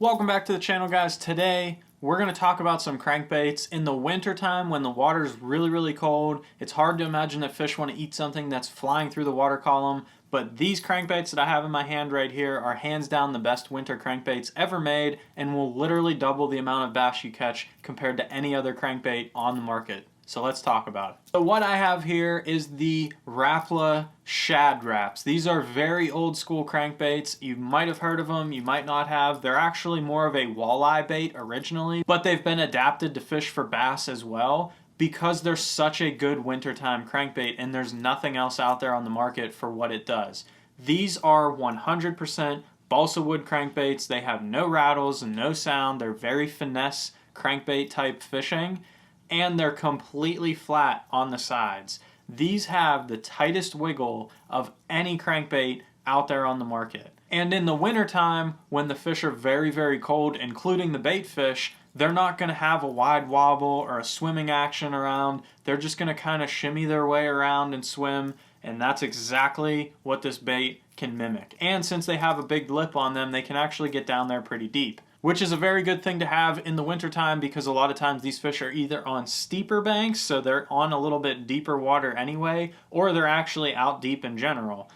Welcome back to the channel, guys. Today we're going to talk about some crankbaits. In the winter time when the water is really cold, it's hard to imagine that fish want to eat something that's flying through the water column, but these crankbaits that I have in my hand right here are hands down the best winter crankbaits ever made and will literally double the amount of bass you catch compared to any other crankbait on the market. So let's talk about it. So what I have here is the Rapala Shad wraps. These are very old school crankbaits. You might have heard of them, you might not have. They're actually more of a walleye bait originally, but they've been adapted to fish for bass as well because they're such a good wintertime crankbait and there's nothing else out there on the market for what it does. These are 100% balsa wood crankbaits. They have no rattles and no sound. They're very finesse crankbait type fishing, and they're completely flat on the sides. These have the tightest wiggle of any crankbait out there on the market. And in the wintertime, when the fish are very cold, including the bait fish, they're not going to have a wide wobble or a swimming action around. They're just going to kind of shimmy their way around and swim, and that's exactly what this bait can mimic. And since they have a big lip on them, they can actually get down there pretty deep, which is a very good thing to have in the wintertime because a lot of times these fish are either on steeper banks, so they're on a little bit deeper water anyway, or they're actually out deep in general.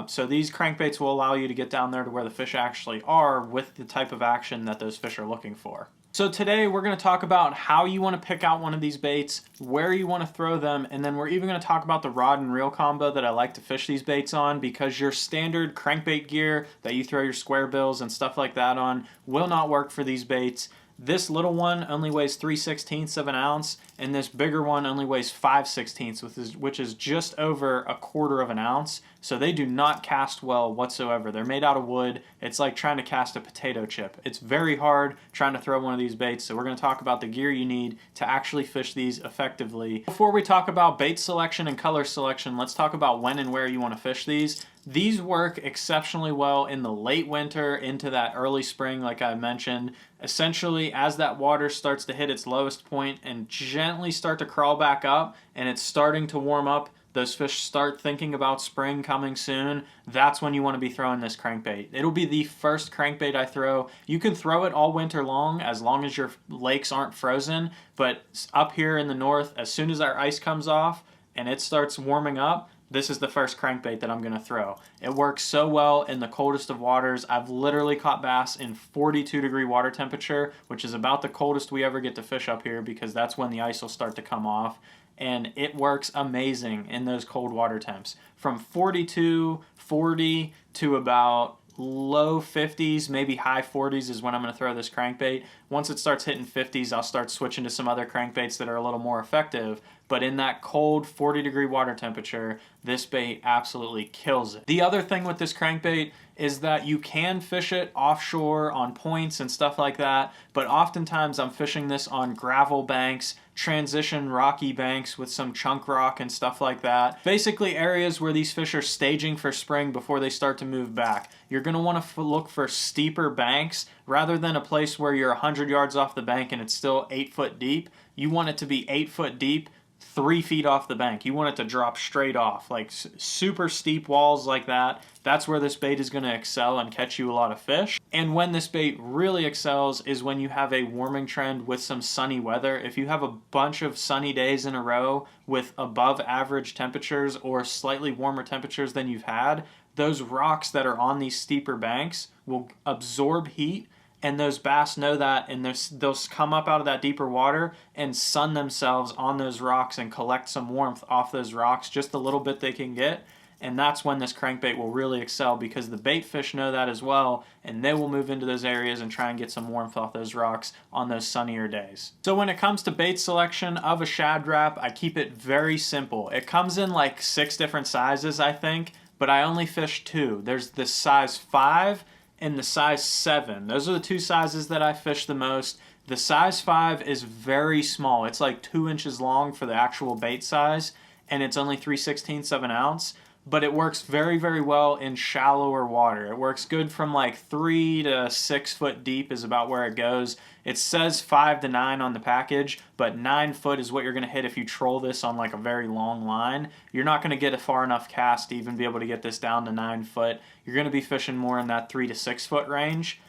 So these crankbaits will allow you to get down there to where the fish actually are with the type of action that those fish are looking for. So today we're going to talk about how you want to pick out one of these baits, where you want to throw them, and then we're even going to talk about the rod and reel combo that I like to fish these baits on, because your standard crankbait gear that you throw your square bills and stuff like that on will not work for these baits. This little one only weighs 3/16 of an ounce, and this bigger one only weighs 5/16, which is just over a quarter of an ounce. So they do not cast well whatsoever. They're made out of wood. It's like trying to cast a potato chip. It's very hard trying to throw one of these baits, so we're going to talk about the gear you need to actually fish these effectively. Before we talk about bait selection and color selection, let's talk about when and where you want to fish these. These work exceptionally well in the late winter into that early spring, like I mentioned. Essentially, as that water starts to hit its lowest point and gently start to crawl back up and it's starting to warm up, those fish start thinking about spring coming soon, that's when you want to be throwing this crankbait. It'll be the first crankbait I throw. You can throw it all winter long as your lakes aren't frozen, but up here in the north, as soon as our ice comes off and it starts warming up, this is the first crankbait that I'm going to throw. It works so well in the coldest of waters. I've literally caught bass in 42-degree water temperature, which is about the coldest we ever get to fish up here because that's when the ice will start to come off. And it works amazing in those cold water temps. From 42, 40 to about low 50s, maybe high 40s is when I'm going to throw this crankbait. Once it starts hitting 50s, I'll start switching to some other crankbaits that are a little more effective. But in that cold 40-degree water temperature, this bait absolutely kills it. The other thing with this crankbait is that you can fish it offshore on points and stuff like that, but oftentimes I'm fishing this on gravel banks, transition rocky banks with some chunk rock and stuff like that. Basically areas where these fish are staging for spring before they start to move back. You're going to want to look for steeper banks rather than a place where you're 100 yards off the bank and it's still 8 foot deep. You want it to be 8 foot deep, 3 feet off the bank. You want it to drop straight off, like super steep walls like that. That's where this bait is going to excel and catch you a lot of fish. And when this bait really excels is when you have a warming trend with some sunny weather. If you have a bunch of sunny days in a row with above average temperatures or slightly warmer temperatures than you've had, those rocks that are on these steeper banks will absorb heat, and those bass know that, and they'll come up out of that deeper water and sun themselves on those rocks and collect some warmth off those rocks, just a little bit they can get. And that's when this crankbait will really excel because the bait fish know that as well, and they will move into those areas and try and get some warmth off those rocks on those sunnier days. So when it comes to bait selection of a shad wrap, I keep it very simple. It comes in like 6 different sizes, I think, but I only fish 2. There's the size 5 and the size 7. Those are the 2 sizes that I fish the most. The size 5 is very small. It's like 2 inches long for the actual bait size, and it's only 3/16 of an ounce. But it works very well in shallower water. It works good from like 3 to 6 foot deep is about where it goes. It says 5 to 9 on the package, but 9 foot is what you're going to hit if you troll this on like a very long line. You're not going to get a far enough cast to even be able to get this down to 9 foot. You're going to be fishing more in that 3 to 6 foot range.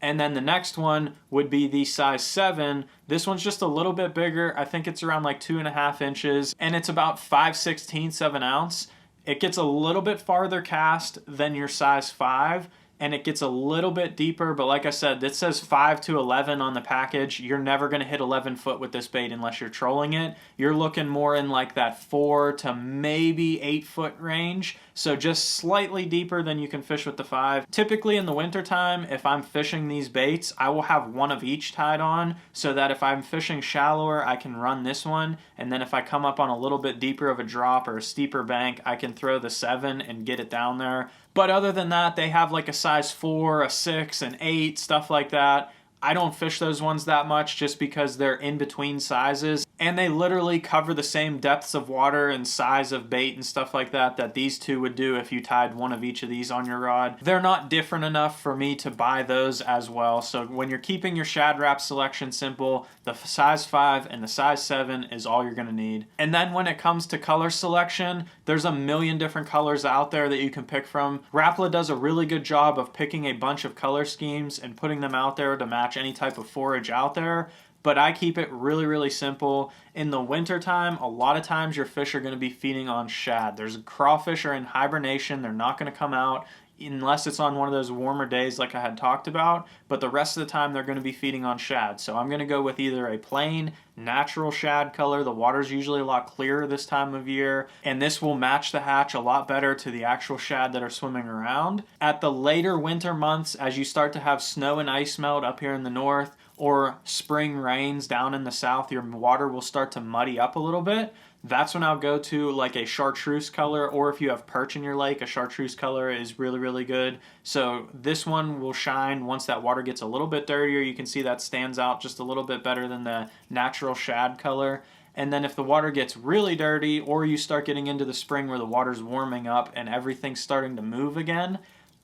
And then the next one would be the size 7. This one's just a little bit bigger. I think it's around like 2.5 inches, and it's about 5/16 of an ounce. It gets a little bit farther cast than your size 5, and it gets a little bit deeper, but like I said, this says 5 to 11 on the package. You're never going to hit 11 foot with this bait unless you're trolling it. You're looking more in like that 4 to maybe 8 foot range, so just slightly deeper than you can fish with the 5. Typically in the wintertime, if I'm fishing these baits, I will have one of each tied on, so that if I'm fishing shallower, I can run this one, and then if I come up on a little bit deeper of a drop or a steeper bank, I can throw the 7 and get it down there. But other than that, they have like a size 4, a 6, an 8, stuff like that. I don't fish those ones that much just because they're in between sizes, and they literally cover the same depths of water and size of bait and stuff like that that these two would do if you tied one of each of these on your rod. They're not different enough for me to buy those as well. So when you're keeping your Shad Rap selection simple, the size 5 and the size 7 is all you're going to need. And then when it comes to color selection, there's a million different colors out there that you can pick from. Rapala does a really good job of picking a bunch of color schemes and putting them out there to match any type of forage out there, but I keep it really simple. In the wintertime, a lot of times your fish are going to be feeding on shad. There's crawfish are in hibernation. They're not going to come out unless it's on one of those warmer days like I had talked about, but the rest of the time they're going to be feeding on shad. So I'm going to go with either a plain natural shad color. The water's usually a lot clearer this time of year, and this will match the hatch a lot better to the actual shad that are swimming around. At the later winter months, as you start to have snow and ice melt up here in the north, or spring rains down in the south, your water will start to muddy up a little bit. That's when I'll go to like a chartreuse color, or if you have perch in your lake, a chartreuse color is really good. So this one will shine once that water gets a little bit dirtier. You can see that stands out just a little bit better than the natural shad color. And then if the water gets really dirty, or you start getting into the spring where the water's warming up and everything's starting to move again,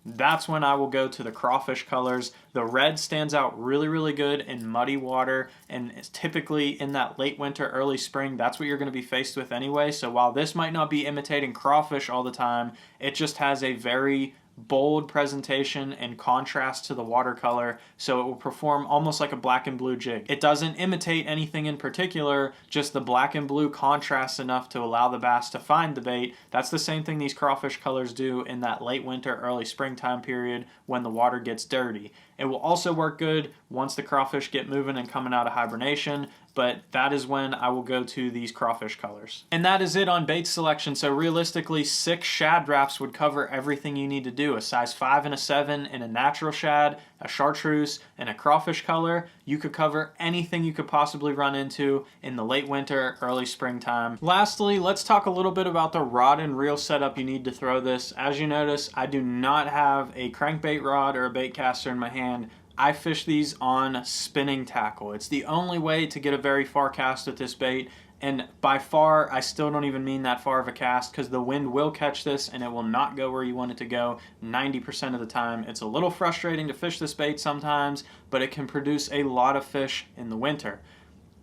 that's when I will go to the crawfish colors. The red stands out really good in muddy water, and it's typically in that late winter, early spring, that's what you're going to be faced with anyway. So while this might not be imitating crawfish all the time, it just has a very bold presentation and contrast to the watercolor, so it will perform almost like a black and blue jig. It doesn't imitate anything in particular, just the black and blue contrasts enough to allow the bass to find the bait. That's the same thing these crawfish colors do in that late winter, early springtime period when the water gets dirty. It will also work good once the crawfish get moving and coming out of hibernation, but that is when I will go to these crawfish colors. And that is it on bait selection. So realistically, 6 shad wraps would cover everything you need to do. A size 5 and a 7 in a natural shad, a chartreuse, and a crawfish color. You could cover anything you could possibly run into in the late winter, early springtime. Lastly, let's talk a little bit about the rod and reel setup you need to throw this. As you notice, I do not have a crankbait rod or a bait caster in my hand. I fish these on spinning tackle. It's the only way to get a very far cast with this bait, and by far, I still don't even mean that far of a cast, because the wind will catch this and it will not go where you want it to go 90% of the time. It's a little frustrating to fish this bait sometimes, but it can produce a lot of fish in the winter.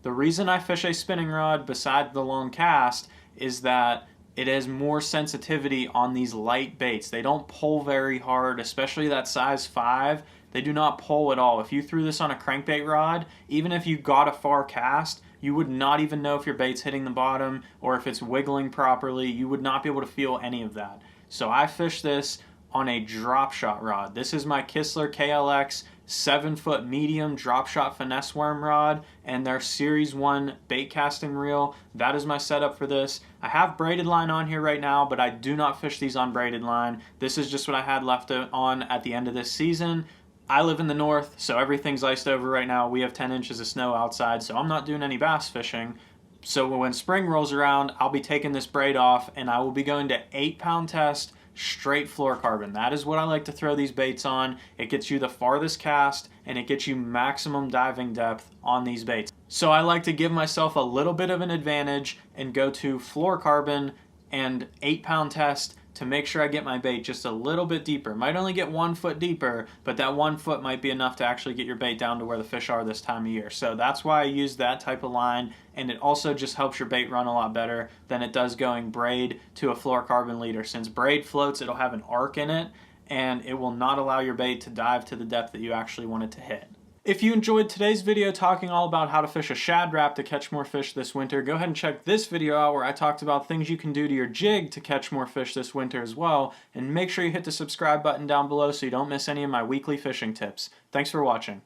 The reason I fish a spinning rod besides the long cast is that it has more sensitivity on these light baits. They don't pull very hard, especially that size 5. They do not pull at all. If you threw this on a crankbait rod, even if you got a far cast, you would not even know if your bait's hitting the bottom or if it's wiggling properly. You would not be able to feel any of that. So I fish this on a drop shot rod. This is my Kistler KLX 7-foot medium drop shot finesse worm rod and their Series 1 bait casting reel. That is my setup for this. I have braided line on here right now, but I do not fish these on braided line. This is just what I had left on at the end of this season. I live in the north, so everything's iced over right now. We have 10 inches of snow outside, so I'm not doing any bass fishing. So when spring rolls around, I'll be taking this braid off and I will be going to 8-pound test straight fluorocarbon. That is what I like to throw these baits on. It gets you the farthest cast and it gets you maximum diving depth on these baits. So I like to give myself a little bit of an advantage and go to fluorocarbon and 8-pound test to make sure I get my bait just a little bit deeper. Might only get 1 foot deeper, but that 1 foot might be enough to actually get your bait down to where the fish are this time of year. So that's why I use that type of line, and it also just helps your bait run a lot better than it does going braid to a fluorocarbon leader. Since braid floats, it'll have an arc in it, and it will not allow your bait to dive to the depth that you actually want it to hit. If you enjoyed today's video talking all about how to fish a shad wrap to catch more fish this winter, go ahead and check this video out where I talked about things you can do to your jig to catch more fish this winter as well, and make sure you hit the subscribe button down below so you don't miss any of my weekly fishing tips. Thanks for watching.